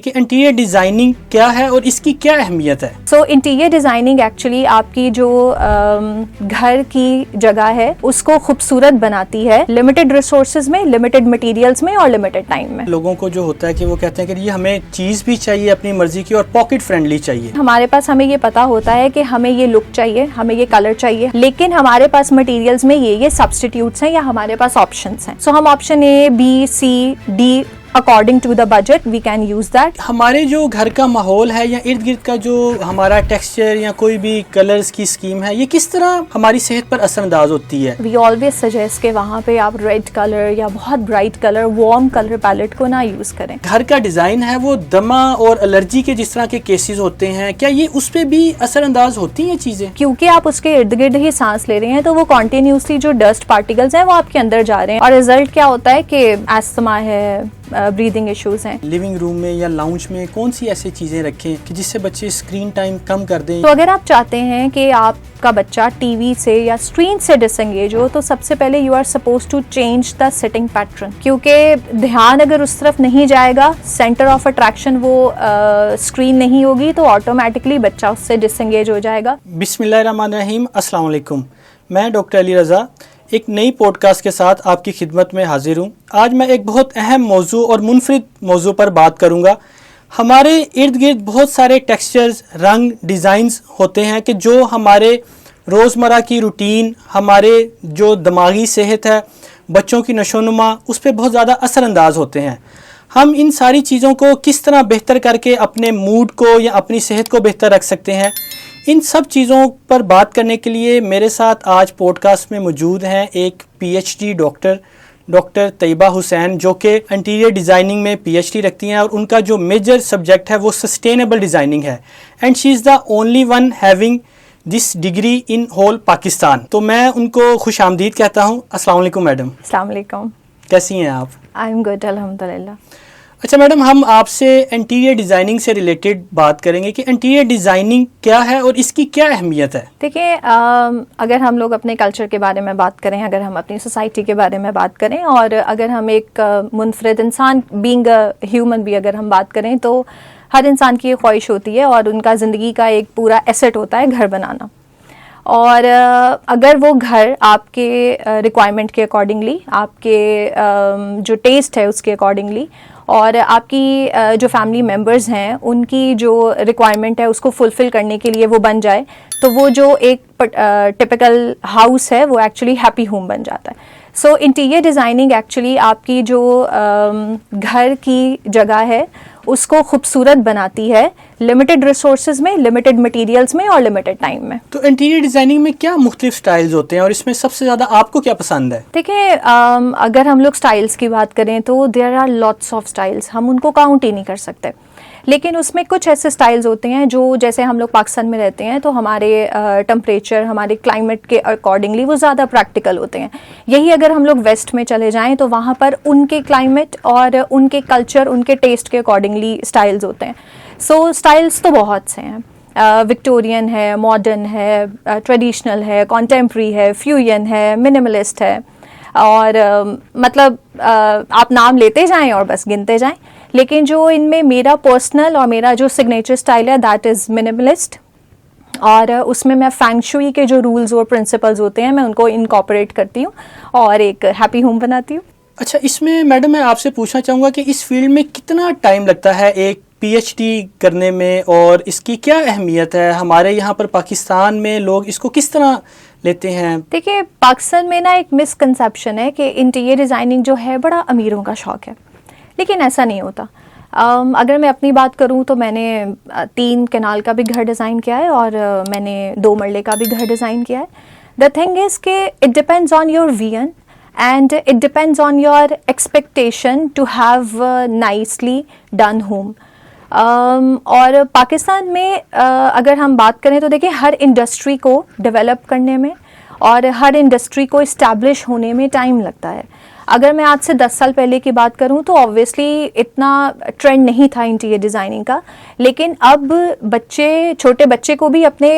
कि interior designing क्या है और इसकी क्या अहमियत है। सो इंटीरियर डिजाइनिंग एक्चुअली आपकी जो घर की जगह है उसको खूबसूरत बनाती है, लिमिटेड रिसोर्सेज में, लिमिटेड मटेरियल्स में और लिमिटेड टाइम में। लोगों को जो होता है कि वो कहते हैं कि ये हमें चीज भी चाहिए अपनी मर्जी की और पॉकेट फ्रेंडली चाहिए। हमारे पास हमें ये पता होता है कि हमें ये लुक चाहिए, हमें ये कलर चाहिए, लेकिन हमारे पास मटेरियल्स में ये सब्स्टिट्यूट्स हैं या हमारे पास ऑप्शंस हैं। सो हम option A, B, C, D according to the budget we can use that. हमारे जो घर का माहौल है या इर्द गिर्द का जो हमारा टेक्सचर या कोई भी कलर्स की स्कीम है, ये किस तरह हमारी सेहत पर असरअंदाज होती है। वी ऑलवेज सजेस्ट के वहाँ पे आप रेड कलर या बहुत bright colour, warm colour palette को ना यूज करें। घर का डिजाइन है वो दमा और एलर्जी के जिस तरह के केसेस होते हैं, क्या ये उस पे भी असरअंदाज होती हैं चीजें? क्योंकि आप उसके इर्द गिर्द ही सांस ले रहे हैं तो वो कॉन्टिन्यूसली जो डस्ट पार्टिकल्स हैं वो आपके अंदर जा रहे हैं और रिजल्ट क्या होता है कि एस्थमा है, ब्रीदिंग इश्यूज हैं। लिविंग रूम में या लाउंज में कौन सी ऐसी चीजें रखें कि जिससे बच्चे स्क्रीन टाइम कम कर दें? तो अगर आप चाहते हैं कि आपका बच्चा टीवी से या स्क्रीन से डिसएंगेज हो तो सबसे पहले you are suppose to change the sitting pattern, क्योंकि ध्यान अगर उस तरफ नहीं जाएगा, सेंटर ऑफ अट्रैक्शन वो स्क्रीन नहीं होगी तो ऑटोमेटिकली बच्चा उससे डिसएंगेज हो जाएगा। बिस्मिल्लाहिर्रहमानिर्रहीम, अस्सलाम वालेकुम। मैं डॉक्टर अली रज़ा एक नई पॉडकास्ट के साथ आपकी खिदमत में हाजिर हूँ। आज मैं एक बहुत अहम मौजू और मुनफरिद मौजू पर बात करूँगा। हमारे इर्द गिर्द बहुत सारे टेक्सचर्स, रंग, डिज़ाइंस होते हैं कि जो हमारे रोज़मर्रा की रूटीन, हमारे जो दिमागी सेहत है, बच्चों की नशोनुमा, उस पर बहुत ज़्यादा असरअंदाज होते हैं। हम इन सारी चीज़ों को किस तरह बेहतर करके अपने मूड को या अपनी सेहत को बेहतर रख सकते हैं, इन सब चीज़ों पर बात करने के लिए मेरे साथ आज पॉडकास्ट में मौजूद हैं एक पीएचडी डॉक्टर तैयबा हुसैन, जो कि इंटीरियर डिज़ाइनिंग में पीएचडी रखती हैं और उनका जो मेजर सब्जेक्ट है वो सस्टेनेबल डिज़ाइनिंग है and she is the only one having this degree in whole Pakistan. तो मैं उनको खुश आमदीद कहता हूँ। अस्सलाम वालेकुम मैडम। अस्सलाम वालेकुम। कैसी हैं आप? आई एम गुड, अल्हम्दुलिल्लाह। अच्छा मैडम, हम आपसे इंटीरियर डिज़ाइनिंग से रिलेटेड बात करेंगे कि इंटीरियर डिज़ाइनिंग क्या है और इसकी क्या अहमियत है। देखिए, अगर हम लोग अपने कल्चर के बारे में बात करें, अगर हम अपनी सोसाइटी के बारे में बात करें और अगर हम एक मुनफरिद इंसान, बीइंग अ ह्यूमन भी अगर हम बात करें, तो हर इंसान की ये ख्वाहिश होती है और उनका ज़िंदगी का एक पूरा एसेट होता है घर बनाना। और अगर वो घर आपके रिक्वायरमेंट के अकॉर्डिंगली, आपके जो टेस्ट है उसके अकॉर्डिंगली और आपकी जो फैमिली मेम्बर्स हैं उनकी जो रिक्वायरमेंट है उसको फुलफ़िल करने के लिए वो बन जाए, तो वो जो एक टिपिकल हाउस है वो एक्चुअली हैप्पी होम बन जाता है। सो इंटीरियर डिज़ाइनिंग एक्चुअली आपकी जो घर की जगह है उसको खूबसूरत बनाती है, लिमिटेड रिसोर्सेज में, लिमिटेड मटेरियल्स में और लिमिटेड टाइम में। तो इंटीरियर डिज़ाइनिंग में क्या मुख्तलिफ स्टाइल्स होते हैं और इसमें सबसे ज़्यादा आपको क्या पसंद है? देखिए, अगर हम लोग स्टाइल्स की बात करें तो there are lots of styles, हम उनको काउंट ही नहीं कर सकते, लेकिन उसमें कुछ ऐसे स्टाइल्स होते हैं जो, जैसे हम लोग पाकिस्तान में रहते हैं तो हमारे टेम्परेचर, हमारे क्लाइमेट के अकॉर्डिंगली वो ज़्यादा प्रैक्टिकल होते हैं। यही अगर हम लोग वेस्ट में चले जाएं तो वहाँ पर उनके क्लाइमेट और उनके कल्चर, उनके टेस्ट के अकॉर्डिंगली स्टाइल्स होते हैं। सो स्टाइल्स तो बहुत से हैं, विक्टोरियन है, मॉडर्न है, ट्रेडिशनल है, कॉन्टेम्प्रेरी है, फ्यूजन है, मिनिमलिस्ट है और मतलब आप नाम लेते जाएं और बस गिनते जाएं। लेकिन जो इनमें मेरा पर्सनल और मेरा जो सिग्नेचर स्टाइल है दैट इज़ मिनिमलिस्ट, और उसमें मैं फेंग शुई के जो रूल्स और प्रिंसिपल्स होते हैं मैं उनको इनकॉर्पोरेट करती हूँ और एक हैप्पी होम बनाती हूँ। अच्छा, इसमें मैडम मैं आपसे पूछना चाहूँगा कि इस फील्ड में कितना टाइम लगता है एक पीएचडी करने में और इसकी क्या अहमियत है? हमारे यहाँ पर पाकिस्तान में लोग इसको किस तरह लेते हैं? देखिए, पाकिस्तान में ना एक मिसकंसेप्शन है कि इंटीरियर डिज़ाइनिंग जो है बड़ा अमीरों का शौक़ है, लेकिन ऐसा नहीं होता। अगर मैं अपनी बात करूं तो मैंने 3 कनाल का भी घर डिज़ाइन किया है और मैंने 2 मरले का भी घर डिज़ाइन किया है। द थिंग इज़ कि it depends on your vision and it depends on your expectation to have nicely done home. और पाकिस्तान में अगर हम बात करें तो देखिए, हर इंडस्ट्री को डेवलप करने में और हर इंडस्ट्री को इस्टेब्लिश होने में टाइम लगता है। अगर मैं आज से 10 साल पहले की बात करूं तो ऑब्वियसली इतना ट्रेंड नहीं था इंटीरियर डिज़ाइनिंग का, लेकिन अब छोटे बच्चे को भी अपने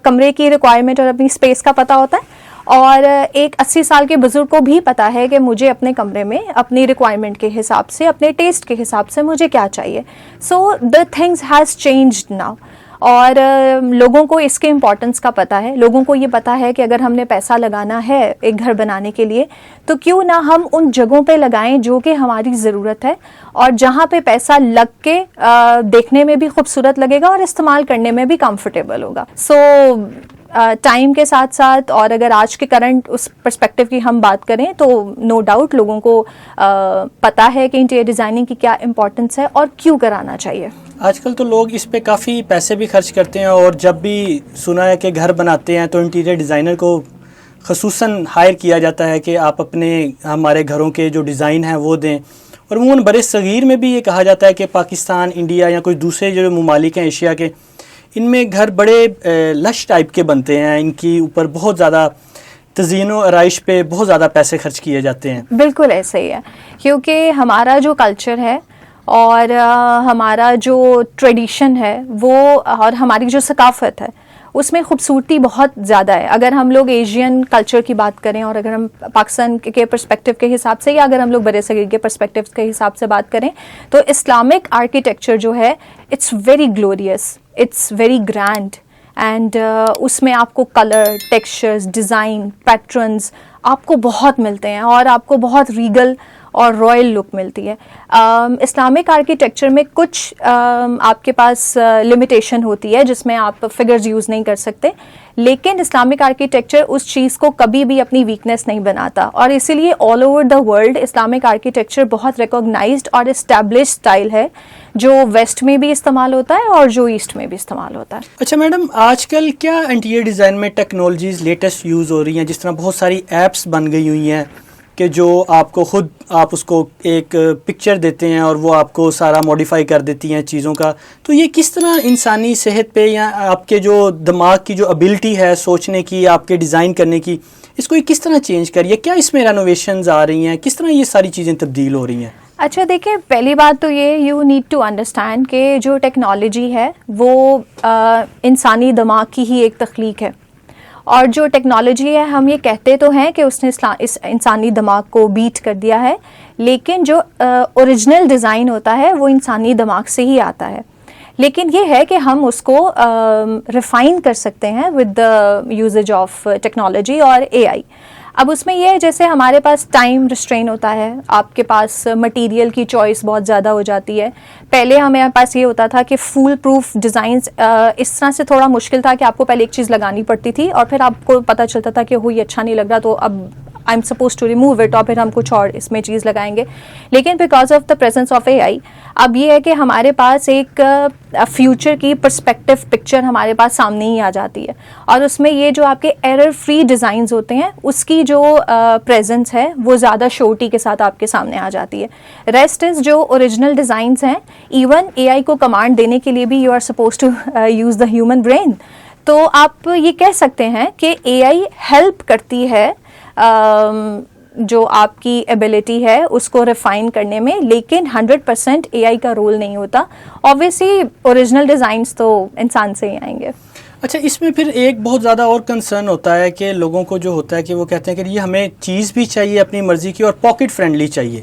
कमरे की रिक्वायरमेंट और अपनी स्पेस का पता होता है और एक 80 साल के बुजुर्ग को भी पता है कि मुझे अपने कमरे में अपनी रिक्वायरमेंट के हिसाब से, अपने टेस्ट के हिसाब से मुझे क्या चाहिए. So the things has changed now. और लोगों को इसके इम्पोर्टेंस का पता है. लोगों को ये पता है कि अगर हमने पैसा लगाना है एक घर बनाने के लिए तो क्यों ना हम उन जगहों पे लगाएं जो कि हमारी ज़रूरत है, और जहाँ पे पैसा लग के देखने में भी खूबसूरत लगेगा और इस्तेमाल करने में भी कंफर्टेबल होगा. सो टाइम के साथ साथ, और अगर आज के करंट उस पर्सपेक्टिव की हम बात करें तो नो डाउट लोगों को पता है कि इंटीरियर डिज़ाइनिंग की क्या इम्पोर्टेंस है और क्यों कराना चाहिए. आजकल तो लोग इस पे काफ़ी पैसे भी खर्च करते हैं, और जब भी सुना है कि घर बनाते हैं तो इंटीरियर डिज़ाइनर को ख़ुसूसन हायर किया जाता है कि आप हमारे घरों के जो डिज़ाइन हैं वो दें. और अमूमन बड़े सगीर में भी ये कहा जाता है कि पाकिस्तान, इंडिया या कोई दूसरे जो ममालिक हैं एशिया के, इनमें घर बड़े लश टाइप के बनते हैं, इनकी ऊपर बहुत ज़्यादा तज़ीन व आराइश पे बहुत ज़्यादा पैसे खर्च किए जाते हैं. बिल्कुल ऐसे ही है, क्योंकि हमारा जो कल्चर है और हमारा जो ट्रेडिशन है वो, और हमारी जो सकाफ़त है उसमें खूबसूरती बहुत ज़्यादा है. अगर हम लोग एशियन कल्चर की बात करें और अगर हम पाकिस्तान के पर्सपेक्टिव के हिसाब से, या अगर हम लोग बड़े सगीर के पर्सपेक्टिव के हिसाब से बात करें, तो इस्लामिक आर्किटेक्चर जो है it's very glorious, it's very grand. And उसमें आपको कलर, टेक्सचर्स, डिज़ाइन, पैटर्न्स आपको बहुत मिलते हैं और आपको बहुत रीगल और रॉयल लुक मिलती है. इस्लामिक आर्किटेक्चर में कुछ आपके पास लिमिटेशन होती है जिसमें आप फिगर्स यूज़ नहीं कर सकते, लेकिन इस्लामिक आर्किटेक्चर उस चीज़ को कभी भी अपनी वीकनेस नहीं बनाता, और इसीलिए all over the world Islamic architecture बहुत रिकॉग्नाइज्ड और इस्टेब्लिश स्टाइल है जो वेस्ट में भी इस्तेमाल होता है और जो ईस्ट में भी इस्तेमाल होता है. अच्छा मैडम, आजकल क्या इंटीरियर डिज़ाइन में टेक्नोलॉजीज़ लेटेस्ट यूज़ हो रही हैं? जिस तरह बहुत सारी ऐप्स बन गई हुई हैं कि जो आपको खुद, आप उसको एक पिक्चर देते हैं और वो आपको सारा मॉडिफाई कर देती हैं चीज़ों का. तो ये किस तरह इंसानी सेहत पे या आपके जो दिमाग की जो एबिलिटी है सोचने की, आपके डिज़ाइन करने की, इसको ये किस तरह चेंज करिए? क्या इसमें रेनोवेशंस आ रही हैं? किस तरह ये सारी चीज़ें तब्दील हो रही हैं? अच्छा देखिए, पहली बात तो ये, यू नीड टू अंडरस्टैंड कि जो टेक्नोलॉजी है वो इंसानी दिमाग की ही एक तख्लीक है, और जो टेक्नोलॉजी है हम ये कहते तो हैं कि उसने इस इंसानी दिमाग को बीट कर दिया है, लेकिन जो ओरिजिनल डिज़ाइन होता है वो इंसानी दिमाग से ही आता है. लेकिन ये है कि हम उसको रिफ़ाइन कर सकते हैं with the usages of technology और एआई. अब उसमें यह है, जैसे हमारे पास टाइम रिस्ट्रेन होता है, आपके पास मटेरियल की चॉइस बहुत ज़्यादा हो जाती है. पहले हमारे पास ये होता था कि फुल प्रूफ डिज़ाइंस इस तरह से थोड़ा मुश्किल था कि आपको पहले एक चीज़ लगानी पड़ती थी और फिर आपको पता चलता था कि ये अच्छा नहीं लग रहा, तो अब I am suppose to remove it, और फिर हम कुछ और इसमें चीज़ लगाएंगे. लेकिन because of the presence of AI अब ये है कि हमारे पास एक फ्यूचर की पर्सपेक्टिव पिक्चर हमारे पास सामने ही आ जाती है, और उसमें ये जो आपके एरर फ्री डिज़ाइंस होते हैं उसकी जो प्रेजेंस है वो ज़्यादा श्योरिटी के साथ आपके सामने आ जाती है. रेस्ट इज़ जो ओरिजिनल डिज़ाइंस हैं, इवन एआई को कमांड देने के लिए भी you are suppose to use the human brain. तो आप ये कह सकते हैं कि एआई हेल्प करती है जो आपकी एबिलिटी है उसको रिफाइन करने में, लेकिन 100% एआई का रोल नहीं होता. ऑब्वियसली ओरिजिनल डिज़ाइंस तो इंसान से ही आएंगे. अच्छा, इसमें फिर एक बहुत ज़्यादा और कंसर्न होता है कि लोगों को जो होता है कि वो कहते हैं कि ये हमें चीज़ भी चाहिए अपनी मर्ज़ी की और पॉकेट फ्रेंडली चाहिए.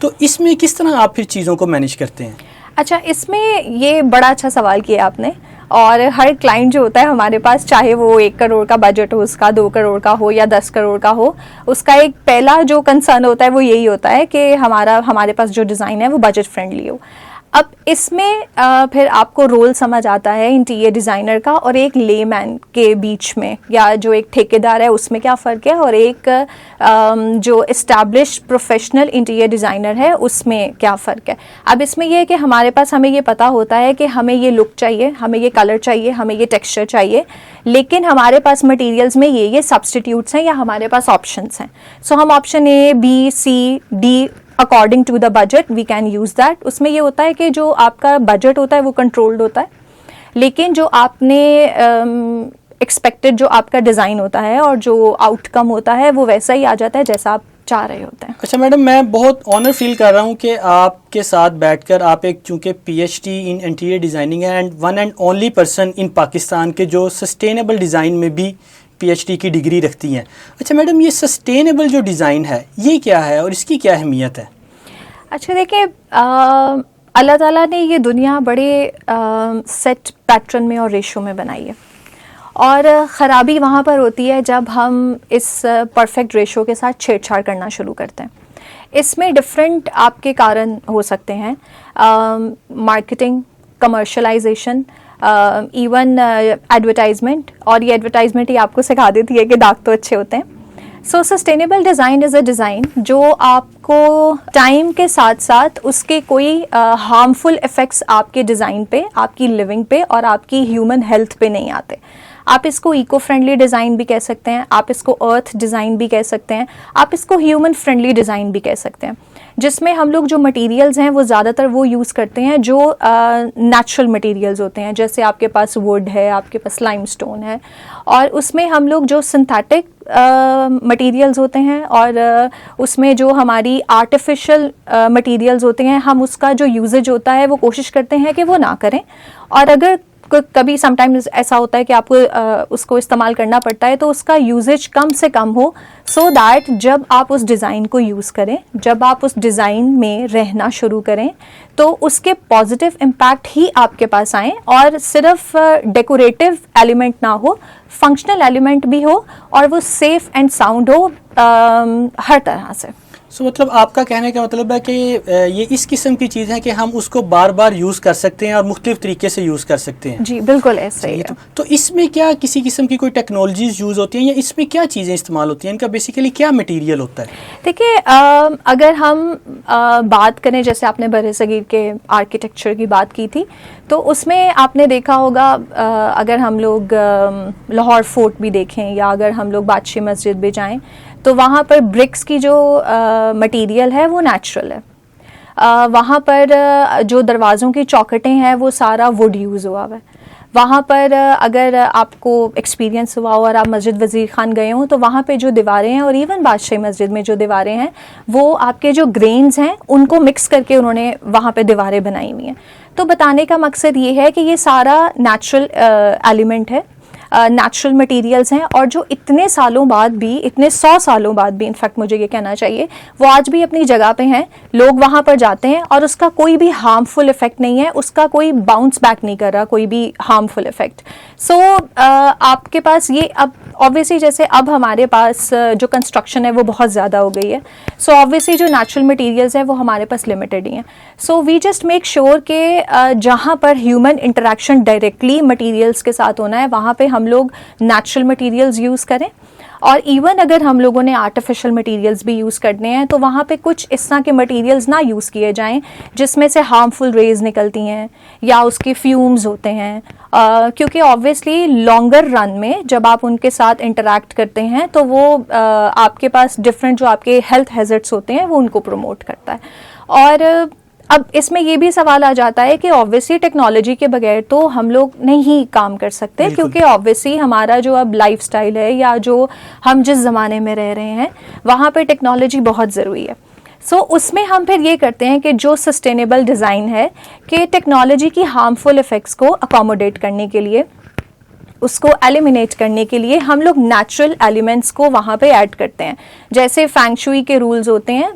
तो इसमें किस तरह आप फिर चीज़ों को मैनेज करते हैं? अच्छा, इसमें ये बड़ा अच्छा सवाल किया आपने. और हर क्लाइंट जो होता है हमारे पास, चाहे वो 1 करोड़ का बजट हो उसका, 2 करोड़ का हो या 10 करोड़ का हो, उसका एक पहला जो कंसर्न होता है वो यही होता है कि हमारे पास जो डिज़ाइन है वो बजट फ्रेंडली हो. अब इसमें फिर आपको रोल समझ आता है इंटीरियर डिज़ाइनर का और एक लेमैन के बीच में, या जो एक ठेकेदार है उसमें क्या फ़र्क है, और एक जो इस्टेब्लिश प्रोफेशनल इंटीरियर डिज़ाइनर है उसमें क्या फ़र्क है. अब इसमें यह है कि हमारे पास, हमें ये पता होता है कि हमें ये लुक चाहिए, हमें ये कलर चाहिए, हमें ये टेक्सचर चाहिए, लेकिन हमारे पास मटेरियल्स में ये सब्सटीट्यूट्स हैं या हमारे पास ऑप्शंस हैं. सो हम option A, B, C, D according to the budget we can use that. उसमें ये होता है कि जो आपका बजट होता है वो कंट्रोल्ड होता है, लेकिन जो आपने एक्सपेक्टेड जो आपका डिज़ाइन होता है और जो आउटकम होता है वो वैसा ही आ जाता है जैसा आप चाह रहे होते हैं. अच्छा मैडम, मैं बहुत ऑनर फील कर रहा हूँ कि आपके साथ बैठकर, आप एक चूँकि पीएचडी इन इंटीरियर डिज़ाइनिंग है and one and only person in Pakistan के जो सस्टेनेबल डिज़ाइन में भी PhD की डिग्री रखती हैं। अच्छा मैडम, ये सस्टेनेबल जो डिज़ाइन है ये क्या है और इसकी क्या अहमियत है? अच्छा देखिए, अल्लाह ताला ने ये दुनिया बड़े सेट पैटर्न में और रेशो में बनाई है, और ख़राबी वहाँ पर होती है जब हम इस परफेक्ट रेशो के साथ छेड़छाड़ करना शुरू करते हैं। इसमें डिफरेंट आपके कारण हो सकते हैं, मार्केटिंग, कमर्शलाइजेशन, इवन एडवर्टाइजमेंट, और ये एडवर्टाइजमेंट ही आपको सिखा देती है कि दाग तो अच्छे होते हैं। सो sustainable design is a design जो आपको टाइम के साथ साथ उसके कोई हार्मफुल इफ़ेक्ट्स आपके डिज़ाइन पे, आपकी लिविंग पे और आपकी ह्यूमन हेल्थ पे नहीं आते। आप इसको इको फ्रेंडली डिज़ाइन भी कह सकते हैं, आप इसको अर्थ डिज़ाइन भी कह सकते हैं, आप इसको ह्यूमन फ्रेंडली डिज़ाइन भी कह सकते हैं, जिसमें हम लोग जो मटेरियल्स हैं वो ज़्यादातर वो यूज़ करते हैं जो नेचुरल मटेरियल्स होते हैं। जैसे आपके पास वुड है, आपके पास लाइमस्टोन है, और उसमें हम लोग जो सिंथेटिक मटेरियल्स होते हैं और उसमें जो हमारी आर्टिफिशियल मटेरियल्स होते हैं, हम उसका जो यूजेज होता है वो कोशिश करते हैं कि वो ना करें। और अगर कभी समटाइम्स ऐसा होता है कि आपको उसको इस्तेमाल करना पड़ता है तो उसका यूजेज कम से कम हो, सो दैट जब आप उस डिज़ाइन को यूज़ करें, जब आप उस डिज़ाइन में रहना शुरू करें तो उसके पॉजिटिव इम्पैक्ट ही आपके पास आए, और सिर्फ डेकोरेटिव एलिमेंट ना हो, फंक्शनल एलिमेंट भी हो, और वो सेफ एंड साउंड हो हर तरह से। सो मतलब आपका कहने का मतलब है कि ये इस किस्म की चीज़ है कि हम उसको बार बार यूज़ कर सकते हैं और मुख्तलिफ तरीके से यूज़ कर सकते हैं। जी बिल्कुल ऐसा ही है। तो इसमें क्या किसी किस्म की कोई टेक्नोलॉजीज यूज़ होती हैं या इसमें क्या चीज़ें इस्तेमाल होती हैं, इनका बेसिकली क्या मटेरियल होता है? देखिए, अगर हम बात करें, जैसे आपने बरसगीर के आर्किटेक्चर की बात की थी, तो उसमें आपने देखा होगा, अगर हम लोग लाहौर फोर्ट भी देखें या अगर हम लोग बादशाह मस्जिद भी जाएं, तो वहाँ पर ब्रिक्स की जो मटेरियल है वो नेचुरल है। वहाँ पर जो दरवाज़ों की चौखटें हैं वो सारा वुड यूज़ हुआ है। वहाँ पर अगर आपको एक्सपीरियंस हुआ हो और आप मस्जिद वज़ीर खान गए हों, तो वहाँ पे जो दीवारें हैं और इवन बादशाह मस्जिद में जो दीवारें हैं वो आपके जो ग्रेन्स हैं उनको मिक्स करके उन्होंने वहाँ पे दीवारें बनाई हुई हैं। तो बताने का मकसद ये है कि ये सारा नेचुरल एलिमेंट है, नेचुरल मटेरियल्स हैं, और जो इतने सालों बाद भी, इतने 100 सालों बाद भी इनफैक्ट मुझे ये कहना चाहिए, वो आज भी अपनी जगह पे हैं। लोग वहाँ पर जाते हैं और उसका कोई भी हार्मफुल इफेक्ट नहीं है, उसका कोई बाउंस बैक नहीं कर रहा कोई भी हार्मफुल इफेक्ट। सो आपके पास ये, अब ऑब्वियसली जैसे अब हमारे पास जो कंस्ट्रक्शन है वो बहुत ज़्यादा हो गई है, सो ऑब्वियसली जो नेचुरल मटेरियल्स है वो हमारे पास लिमिटेड ही हैं। So we just make sure कि जहाँ पर ह्यूमन इंटरेक्शन डायरेक्टली मटेरियल्स के साथ होना है वहाँ पे हम लोग नेचुरल मटेरियल्स यूज़ करें, और इवन अगर हम लोगों ने आर्टिफिशियल मटेरियल्स भी यूज़ करने हैं तो वहाँ पे कुछ इस तरह के मटेरियल्स ना यूज़ किए जाएं जिसमें से हार्मफुल रेज निकलती हैं या उसके फ्यूम्स होते हैं, क्योंकि ऑब्वियसली लॉन्गर रन में जब आप उनके साथ इंटरैक्ट करते हैं तो वो आपके पास डिफरेंट जो आपके हेल्थ हैजर्ड्स होते हैं वो उनको प्रमोट करता है। और अब इसमें ये भी सवाल आ जाता है कि ऑब्वियसली टेक्नोलॉजी के बगैर तो हम लोग नहीं काम कर सकते, क्योंकि ऑब्वियसली हमारा जो अब लाइफस्टाइल है या जो हम जिस ज़माने में रह रहे हैं वहाँ पे टेक्नोलॉजी बहुत ज़रूरी है। सो उसमें हम फिर ये करते हैं कि जो सस्टेनेबल डिज़ाइन है कि टेक्नोलॉजी की हार्मफुल इफ़ेक्ट्स को अकोमोडेट करने के लिए, उसको एलिमिनेट करने के लिए हम लोग नेचुरल एलिमेंट्स को वहाँ पे ऐड करते हैं। जैसे फैंग शुई के रूल्स होते हैं,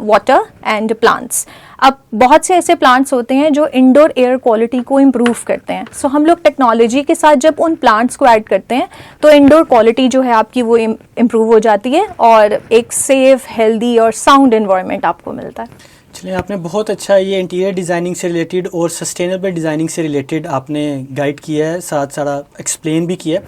वाटर एंड प्लांट्स। अब बहुत से ऐसे प्लांट्स होते हैं जो इंडोर एयर क्वालिटी को इम्प्रूव करते हैं, सो हम लोग टेक्नोलॉजी के साथ जब उन प्लांट्स को ऐड करते हैं तो इंडोर क्वालिटी जो है आपकी वो इम्प्रूव हो जाती है और एक सेफ, हेल्दी और साउंड एनवायरनमेंट आपको मिलता है। चलिए, आपने बहुत अच्छा ये इंटीरियर डिज़ाइनिंग से रिलेटेड और सस्टेनेबल डिज़ाइनिंग से रिलेटेड आपने गाइड किया है, साथ सारा एक्सप्लेन भी किया है।